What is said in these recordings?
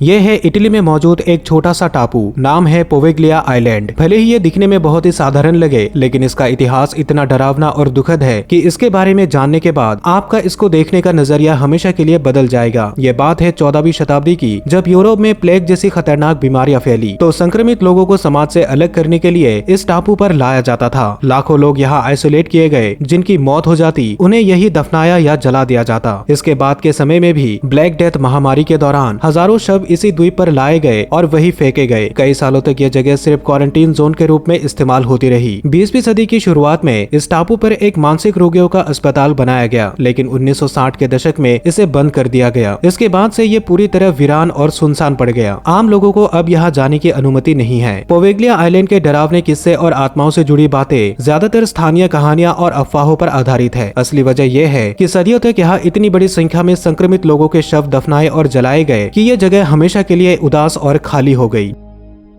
ये है इटली में मौजूद एक छोटा सा टापू, नाम है पोवेग्लिया आइलैंड। भले ही ये दिखने में बहुत ही साधारण लगे, लेकिन इसका इतिहास इतना डरावना और दुखद है कि इसके बारे में जानने के बाद आपका इसको देखने का नजरिया हमेशा के लिए बदल जाएगा। ये बात है 14वीं शताब्दी की, जब यूरोप में प्लेग जैसी खतरनाक बीमारियां फैली तो संक्रमित लोगों को समाज से अलग करने के लिए इस टापू पर लाया जाता था। लाखों लोग यहाँ आइसोलेट किए गए, जिनकी मौत हो जाती उन्हें यही दफनाया या जला दिया जाता। इसके बाद के समय में भी ब्लैक डेथ महामारी के दौरान हजारों शव इसी द्वीप पर लाए गए और वही फेंके गए। कई सालों तक ये जगह सिर्फ क्वारंटीन जोन के रूप में इस्तेमाल होती रही। 20वीं सदी की शुरुआत में इस टापू पर एक मानसिक रोगियों का अस्पताल बनाया गया, लेकिन 1960 के दशक में इसे बंद कर दिया गया। इसके बाद से ये पूरी तरह वीरान और सुनसान पड़ गया। आम लोगों को अब यहाँ जाने की अनुमति नहीं है। पोवेग्लिया आइलैंड के डरावने किस्से और आत्माओं से जुड़ी बातें ज्यादातर स्थानीय कहानियां और अफवाहों पर आधारित है। असली वजह यह है कि सदियों तक यहाँ इतनी बड़ी संख्या में संक्रमित लोगों के शव दफनाए और जलाए गए कि ये जगह हमेशा के लिए उदास और खाली हो गई।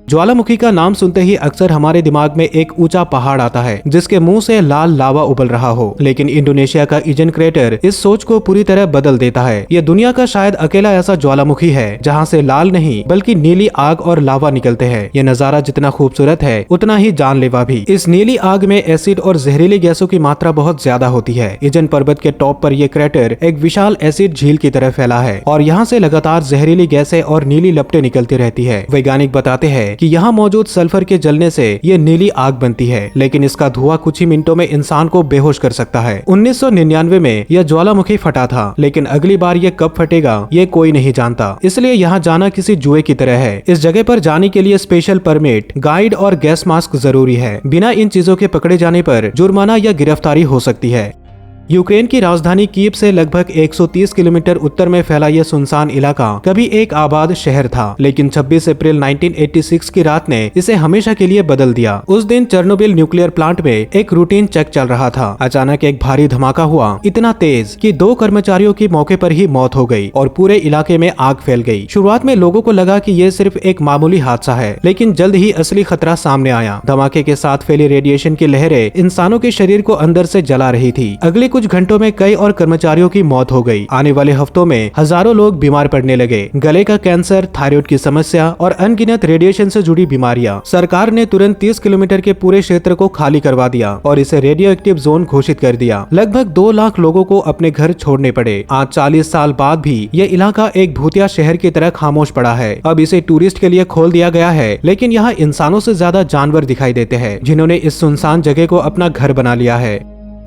ज्वालामुखी का नाम सुनते ही अक्सर हमारे दिमाग में एक ऊंचा पहाड़ आता है जिसके मुंह से लाल लावा उबल रहा हो, लेकिन इंडोनेशिया का इजन क्रेटर इस सोच को पूरी तरह बदल देता है। यह दुनिया का शायद अकेला ऐसा ज्वालामुखी है जहां से लाल नहीं बल्कि नीली आग और लावा निकलते हैं। यह नजारा जितना खूबसूरत है उतना ही जानलेवा भी। इस नीली आग में एसिड और जहरीली गैसों की मात्रा बहुत ज्यादा होती है। इजन पर्वत के टॉप पर यह क्रेटर एक विशाल एसिड झील की तरह फैला है और यहाँ से लगातार जहरीली गैसें और नीली लपटें निकलती रहती है। वैज्ञानिक बताते हैं कि यहाँ मौजूद सल्फर के जलने से ये नीली आग बनती है, लेकिन इसका धुआं कुछ ही मिनटों में इंसान को बेहोश कर सकता है। 1999 में यह ज्वालामुखी फटा था, लेकिन अगली बार ये कब फटेगा ये कोई नहीं जानता। इसलिए यहाँ जाना किसी जुए की तरह है। इस जगह पर जाने के लिए स्पेशल परमिट, गाइड और गैस मास्क जरूरी है। बिना इन चीजों के पकड़े जाने पर जुर्माना या गिरफ्तारी हो सकती है। यूक्रेन की राजधानी कीव से लगभग 130 किलोमीटर उत्तर में फैला यह सुनसान इलाका कभी एक आबाद शहर था, लेकिन 26 अप्रैल 1986 की रात ने इसे हमेशा के लिए बदल दिया। उस दिन चेर्नोबिल न्यूक्लियर प्लांट में एक रूटीन चेक चल रहा था। अचानक एक भारी धमाका हुआ, इतना तेज कि 2 कर्मचारियों की मौके पर ही मौत हो गई और पूरे इलाके में आग फैल गई। शुरुआत में लोगों को लगा कि यह सिर्फ एक मामूली हादसा है, लेकिन जल्द ही असली खतरा सामने आया। धमाके के साथ फैली रेडिएशन की लहरें इंसानों के शरीर को अंदर से जला रही थी। अगले कुछ घंटों में कई और कर्मचारियों की मौत हो गई। आने वाले हफ्तों में हजारों लोग बीमार पड़ने लगे। गले का कैंसर, थायराइड की समस्या और अनगिनत रेडिएशन से जुड़ी बीमारियां। सरकार ने तुरंत 30 किलोमीटर के पूरे क्षेत्र को खाली करवा दिया और इसे रेडियो एक्टिव जोन घोषित कर दिया। लगभग 2 लाख लोगों को अपने घर छोड़ने पड़े। आज 40 साल बाद भी यह इलाका एक भूतिया शहर की तरह खामोश पड़ा है। अब इसे टूरिस्ट के लिए खोल दिया गया है, लेकिन यहाँ इंसानों से ज्यादा जानवर दिखाई देते हैं, जिन्होंने इस सुनसान जगह को अपना घर बना लिया है।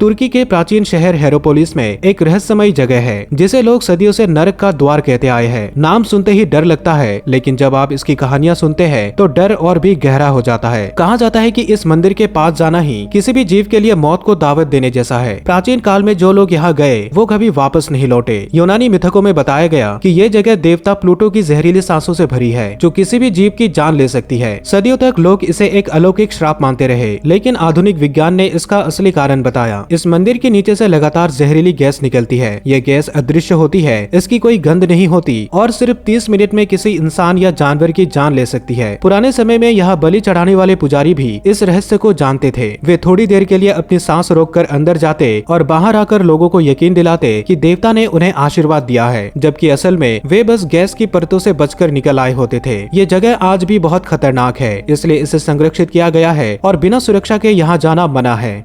तुर्की के प्राचीन शहर हेरोपोलिस में एक रहस्यमयी जगह है जिसे लोग सदियों से नरक का द्वार कहते आए हैं। नाम सुनते ही डर लगता है, लेकिन जब आप इसकी कहानियां सुनते हैं तो डर और भी गहरा हो जाता है। कहा जाता है कि इस मंदिर के पास जाना ही किसी भी जीव के लिए मौत को दावत देने जैसा है। प्राचीन काल में जो लोग यहाँ गए वो कभी वापस नहीं लौटे। यूनानी मिथकों में बताया गया कि ये जगह देवता प्लूटो की जहरीली सांसों से भरी है, जो किसी भी जीव की जान ले सकती है। सदियों तक लोग इसे एक अलौकिक श्राप मानते रहे, लेकिन आधुनिक विज्ञान ने इसका असली कारण बताया। इस मंदिर के नीचे से लगातार जहरीली गैस निकलती है। यह गैस अदृश्य होती है, इसकी कोई गंध नहीं होती और सिर्फ 30 मिनट में किसी इंसान या जानवर की जान ले सकती है। पुराने समय में यहाँ बलि चढ़ाने वाले पुजारी भी इस रहस्य को जानते थे। वे थोड़ी देर के लिए अपनी सांस रोककर अंदर जाते और बाहर आकर लोगों को यकीन दिलाते कि देवता ने उन्हें आशीर्वाद दिया है, जबकि असल में वे बस गैस की परतों से बचकर निकल आए होते थे। ये जगह आज भी बहुत खतरनाक है, इसलिए इसे संरक्षित किया गया है और बिना सुरक्षा के यहाँ जाना मना है।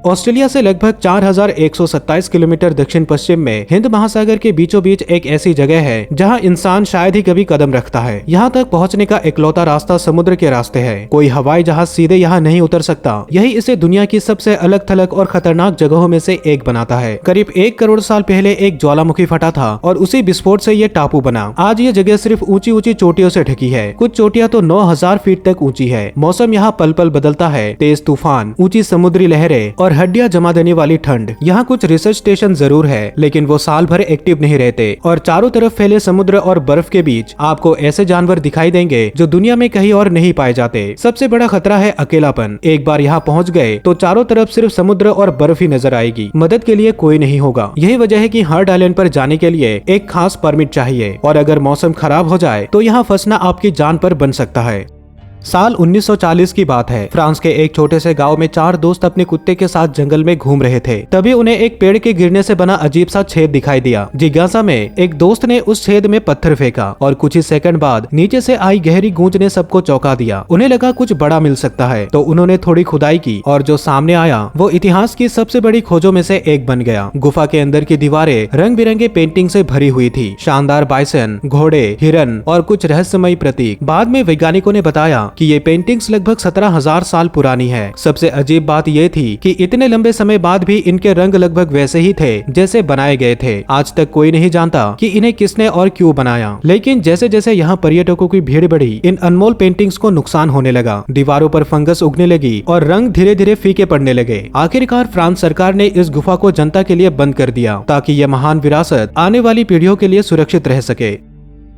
ऑस्ट्रेलिया से लगभग 4127 किलोमीटर दक्षिण पश्चिम में हिंद महासागर के बीचों बीच एक ऐसी जगह है जहां इंसान शायद ही कभी कदम रखता है। यहां तक पहुंचने का इकलौता रास्ता समुद्र के रास्ते है। कोई हवाई जहाज सीधे यहां नहीं उतर सकता। यही इसे दुनिया की सबसे अलग थलग और खतरनाक जगहों में से एक बनाता है। करीब 1 करोड़ साल पहले एक ज्वालामुखी फटा था और उसी विस्फोट से ये टापू बना। आज ये जगह सिर्फ ऊंची ऊंची चोटियों से ढकी है। कुछ चोटियां तो 9000 फीट तक ऊंची है। मौसम यहाँ पल पल बदलता है। तेज तूफान, ऊंची समुद्री लहरें और हड्डियां जमा देने वाली ठंड। यहाँ कुछ रिसर्च स्टेशन जरूर है, लेकिन वो साल भर एक्टिव नहीं रहते और चारों तरफ फैले समुद्र और बर्फ के बीच आपको ऐसे जानवर दिखाई देंगे जो दुनिया में कहीं और नहीं पाए जाते। सबसे बड़ा खतरा है अकेलापन। एक बार यहाँ पहुँच गए तो चारों तरफ सिर्फ समुद्र और बर्फ ही नजर आएगी। मदद के लिए कोई नहीं होगा। यही वजह है कि हर्ट आइलैंड पर जाने के लिए एक खास परमिट चाहिए और अगर मौसम खराब हो जाए तो यहाँ फंसना आपकी जान पर बन सकता है। साल 1940 की बात है। फ्रांस के एक छोटे से गांव में 4 दोस्त अपने कुत्ते के साथ जंगल में घूम रहे थे। तभी उन्हें एक पेड़ के गिरने से बना अजीब सा छेद दिखाई दिया। जिज्ञासा में एक दोस्त ने उस छेद में पत्थर फेंका और कुछ ही सेकंड बाद नीचे से आई गहरी गूंज ने सबको चौंका दिया। उन्हें लगा कुछ बड़ा मिल सकता है, तो उन्होंने थोड़ी खुदाई की और जो सामने आया वो इतिहास की सबसे बड़ी खोजों में से एक बन गया। गुफा के अंदर की दीवारें रंग बिरंगे पेंटिंग से भरी हुई थी। शानदार बाइसन, घोड़े, हिरन और कुछ रहस्यमयी प्रतीक। बाद में वैज्ञानिकों ने बताया कि ये पेंटिंग्स लगभग 17,000 साल पुरानी है। सबसे अजीब बात ये थी कि इतने लंबे समय बाद भी इनके रंग लगभग वैसे ही थे जैसे बनाए गए थे। आज तक कोई नहीं जानता कि इन्हें किसने और क्यों बनाया, लेकिन जैसे जैसे यहाँ पर्यटकों की भीड़ बढ़ी, इन अनमोल पेंटिंग्स को नुकसान होने लगा। दीवारों पर फंगस उगने लगी और रंग धीरे धीरे फीके पड़ने लगे। आखिरकार फ्रांस सरकार ने इस गुफा को जनता के लिए बंद कर दिया ताकि यह महान विरासत आने वाली पीढ़ियों के लिए सुरक्षित रह सके।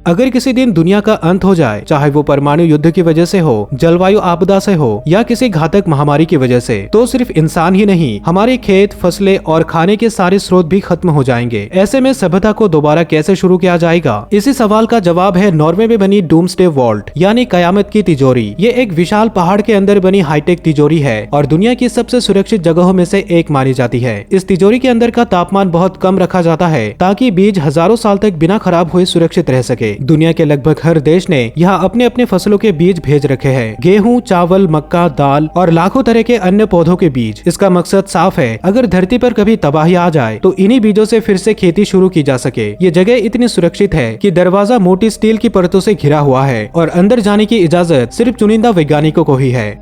अगर किसी दिन दुनिया का अंत हो जाए, चाहे वो परमाणु युद्ध की वजह से हो, जलवायु आपदा से हो या किसी घातक महामारी की वजह से, तो सिर्फ इंसान ही नहीं, हमारे खेत, फसलें और खाने के सारे स्रोत भी खत्म हो जाएंगे। ऐसे में सभ्यता को दोबारा कैसे शुरू किया जाएगा? इसी सवाल का जवाब है नॉर्वे में बनी डूम्सडे वॉल्ट यानी कयामत की तिजोरी। ये एक विशाल पहाड़ के अंदर बनी हाईटेक तिजोरी है और दुनिया की सबसे सुरक्षित जगहों में से एक मानी जाती है। इस तिजोरी के अंदर का तापमान बहुत कम रखा जाता है ताकि बीज हजारों साल तक बिना खराब हुए सुरक्षित रह सके। दुनिया के लगभग हर देश ने यहाँ अपने अपने फसलों के बीज भेज रखे हैं। गेहूं, चावल, मक्का, दाल और लाखों तरह के अन्य पौधों के बीज। इसका मकसद साफ है, अगर धरती पर कभी तबाही आ जाए तो इन्हीं बीजों से फिर से खेती शुरू की जा सके। ये जगह इतनी सुरक्षित है कि दरवाजा मोटी स्टील की परतों से घिरा हुआ है और अंदर जाने की इजाजत सिर्फ चुनिंदा वैज्ञानिकों को ही है।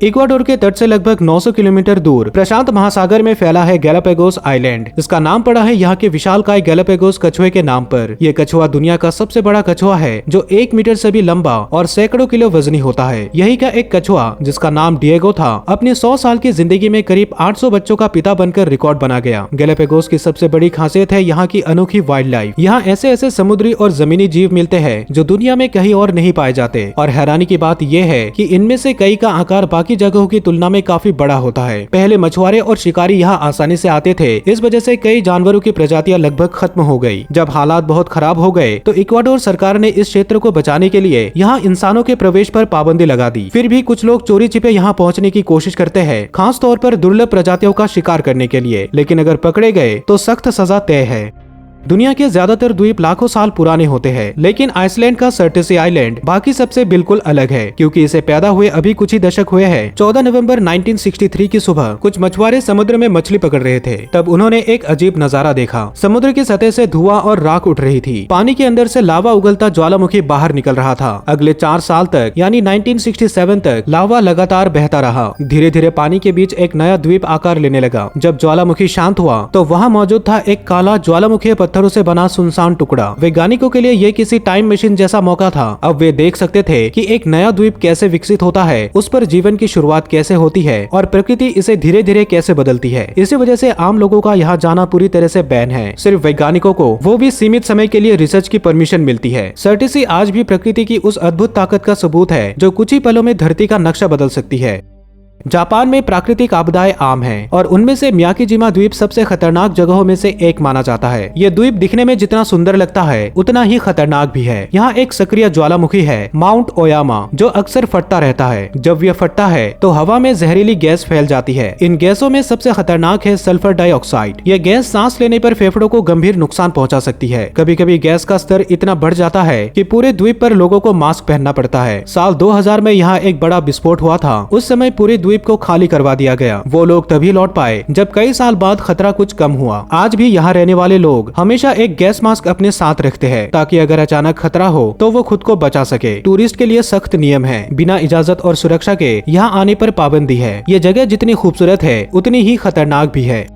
इक्वाडोर के तट से लगभग 900 किलोमीटर दूर प्रशांत महासागर में फैला है गैलापागोस आइलैंड। इसका नाम पड़ा है यहाँ के विशालकाय गैलापागोस कछुए के नाम पर। यह कछुआ दुनिया का सबसे बड़ा कछुआ है जो 1 मीटर से भी लंबा और सैकड़ों किलो वजनी होता है। यही का एक कछुआ जिसका नाम डिएगो था, अपनी 100 साल की जिंदगी में करीब 800 बच्चों का पिता बनकर रिकॉर्ड बना गया। गैलापागोस की सबसे बड़ी खासियत है यहाँ की अनोखी वाइल्ड लाइफ। यहाँ ऐसे ऐसे समुद्री और जमीनी जीव मिलते हैं जो दुनिया में कहीं और नहीं पाए जाते। और हैरानी की बात यह है कि इनमें से कई का आकार बाकी जगहों की तुलना में काफी बड़ा होता है। पहले मछुआरे और शिकारी यहाँ आसानी से आते थे, इस वजह से कई जानवरों की प्रजातियां लगभग खत्म हो गई। जब हालात बहुत खराब हो गए तो इक्वाडोर सरकार ने इस क्षेत्र को बचाने के लिए यहाँ इंसानों के प्रवेश पर पाबंदी लगा दी। फिर भी कुछ लोग चोरी छिपे यहाँ पहुँचने की कोशिश करते हैं, खास तौर पर दुर्लभ प्रजातियों का शिकार करने के लिए, लेकिन अगर पकड़े गए तो सख्त सजा तय है। दुनिया के ज्यादातर द्वीप लाखों साल पुराने होते हैं, लेकिन आइसलैंड का सर्टेसी आइलैंड बाकी सबसे बिल्कुल अलग है, क्योंकि इसे पैदा हुए अभी कुछ ही दशक हुए हैं। 14 नवंबर 1963 की सुबह कुछ मछुआरे समुद्र में मछली पकड़ रहे थे। तब उन्होंने एक अजीब नजारा देखा। समुद्र की सतह से धुआं और राख उठ रही थी। पानी के अंदर से लावा उगलता ज्वालामुखी बाहर निकल रहा था। अगले 4 साल तक यानी 1967 तक लावा लगातार बहता रहा। धीरे धीरे पानी के बीच एक नया द्वीप आकार लेने लगा। जब ज्वालामुखी शांत हुआ तो वहाँ मौजूद था एक काला ज्वालामुखी पत्थरों से बना सुनसान टुकड़ा। वैज्ञानिकों के लिए ये किसी टाइम मशीन जैसा मौका था। अब वे देख सकते थे कि एक नया द्वीप कैसे विकसित होता है, उस पर जीवन की शुरुआत कैसे होती है और प्रकृति इसे धीरे धीरे कैसे बदलती है। इसी वजह से आम लोगों का यहाँ जाना पूरी तरह से बैन है। सिर्फ वैज्ञानिकों को, वो भी सीमित समय के लिए, रिसर्च की परमिशन मिलती है। सर्टेसी आज भी प्रकृति की उस अद्भुत ताकत का सबूत है जो कुछ ही पलों में धरती का नक्शा बदल सकती है। जापान में प्राकृतिक आपदाएं आम हैं और उनमें से मियाकीजिमा द्वीप सबसे खतरनाक जगहों में से एक माना जाता है। ये द्वीप दिखने में जितना सुंदर लगता है उतना ही खतरनाक भी है। यहाँ एक सक्रिय ज्वालामुखी है, माउंट ओयामा, जो अक्सर फटता रहता है। जब यह फटता है तो हवा में जहरीली गैस फैल जाती है। इन गैसों में सबसे खतरनाक है सल्फर डाइऑक्साइड। यह गैस सांस लेने पर फेफड़ों को गंभीर नुकसान पहुँचा सकती है। कभी कभी गैस का स्तर इतना बढ़ जाता है कि पूरे द्वीप पर लोगों को मास्क पहनना पड़ता है। साल 2000 में यहाँ एक बड़ा विस्फोट हुआ था। उस समय पूरे द्वीप को खाली करवा दिया गया। वो लोग तभी लौट पाए जब कई साल बाद खतरा कुछ कम हुआ। आज भी यहाँ रहने वाले लोग हमेशा एक गैस मास्क अपने साथ रखते हैं ताकि अगर अचानक खतरा हो तो वो खुद को बचा सके। टूरिस्ट के लिए सख्त नियम है। बिना इजाजत और सुरक्षा के यहाँ आने पर पाबंदी है। ये जगह जितनी खूबसूरत है उतनी ही खतरनाक भी है।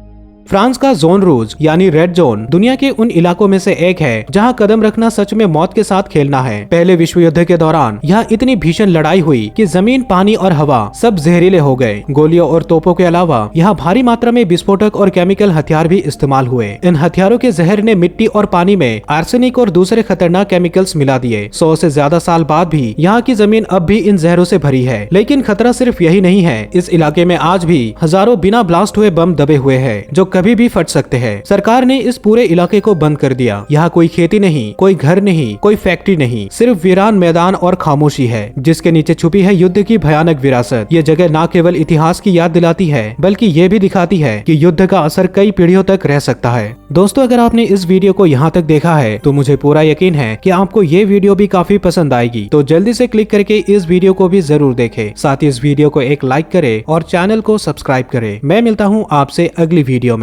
फ्रांस का जोन रूज यानी रेड जोन दुनिया के उन इलाकों में से एक है जहां कदम रखना सच में मौत के साथ खेलना है। पहले विश्व युद्ध के दौरान यहाँ इतनी भीषण लड़ाई हुई कि जमीन, पानी और हवा सब जहरीले हो गए। गोलियों और तोपों के अलावा यहाँ भारी मात्रा में विस्फोटक और केमिकल हथियार भी इस्तेमाल हुए। इन हथियारों के जहर ने मिट्टी और पानी में आर्सेनिक और दूसरे खतरनाक केमिकल्स मिला दिए। 100 से ज्यादा साल बाद भी यहाँ की जमीन अब भी इन जहरों से भरी है। लेकिन खतरा सिर्फ यही नहीं है। इस इलाके में आज भी हजारों बिना ब्लास्ट हुए बम दबे हुए हैं जो कभी भी फट सकते हैं। सरकार ने इस पूरे इलाके को बंद कर दिया। यहाँ कोई खेती नहीं, कोई घर नहीं, कोई फैक्ट्री नहीं, सिर्फ वीरान मैदान और खामोशी है, जिसके नीचे छुपी है युद्ध की भयानक विरासत। ये जगह न केवल इतिहास की याद दिलाती है, बल्कि ये भी दिखाती है कि युद्ध का असर कई पीढ़ियों तक रह सकता है। दोस्तों, अगर आपने इस वीडियो को यहाँ तक देखा है तो मुझे पूरा यकीन है कि आपको ये वीडियो भी काफी पसंद आएगी। तो जल्दी से क्लिक करके इस वीडियो को भी जरूर देखें। साथ ही इस वीडियो को एक लाइक करें और चैनल को सब्सक्राइब करें। मैं मिलता हूँ आपसे अगली वीडियो में।